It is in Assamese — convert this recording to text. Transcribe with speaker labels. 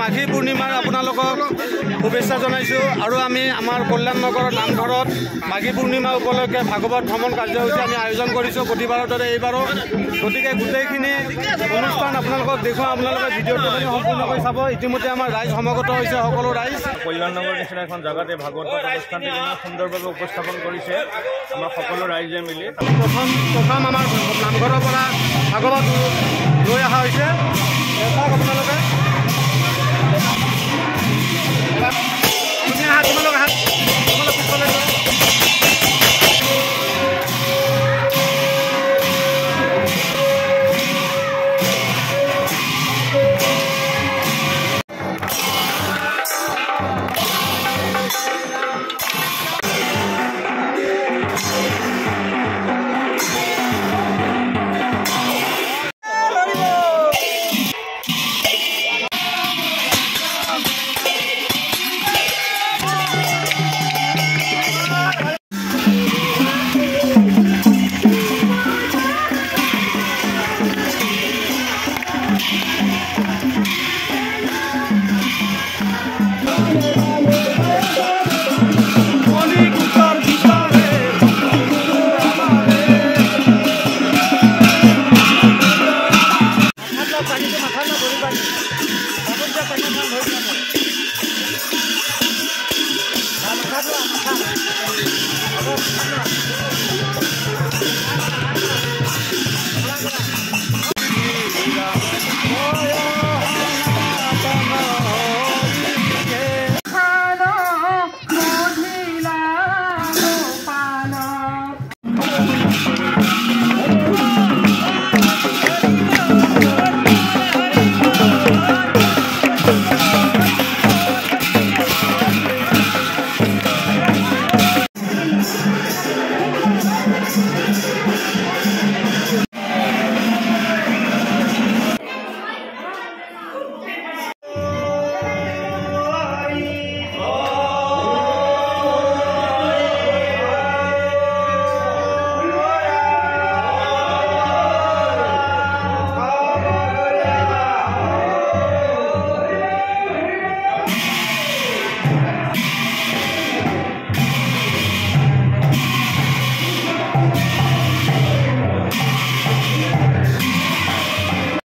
Speaker 1: মাঘী পূৰ্ণিমাৰ আপোনালোকক শুভেচ্ছা জনাইছোঁ আৰু আমি আমাৰ কল্যাণ নগৰৰ নামঘৰত মাঘী পূৰ্ণিমা উপলক্ষে ভাগৱত ভ্ৰমণ কাৰ্যসূচী আমি আয়োজন কৰিছোঁ প্ৰতিবাৰৰ দৰে এইবাৰো। গতিকে গোটেইখিনি অনুষ্ঠান আপোনালোকক দেখুৱাওঁ, আপোনালোকে ভিডিঅ'টো সম্পূৰ্ণকৈ চাব। ইতিমধ্যে আমাৰ ৰাইজ সমাগত হৈছে, সকলো ৰাইজ।
Speaker 2: কল্যাণ নগৰ নিচিনা এখন জেগাতে ভাগৱত অনুষ্ঠানটি ইমান সুন্দৰভাৱে উপস্থাপন কৰিছে আমাৰ সকলো ৰাইজে মিলি।
Speaker 1: প্ৰথম আমাৰ নামঘৰৰ পৰা ভাগৱত লৈ অহা হৈছে, চাওক আপোনালোকে। তোমালোকে হাত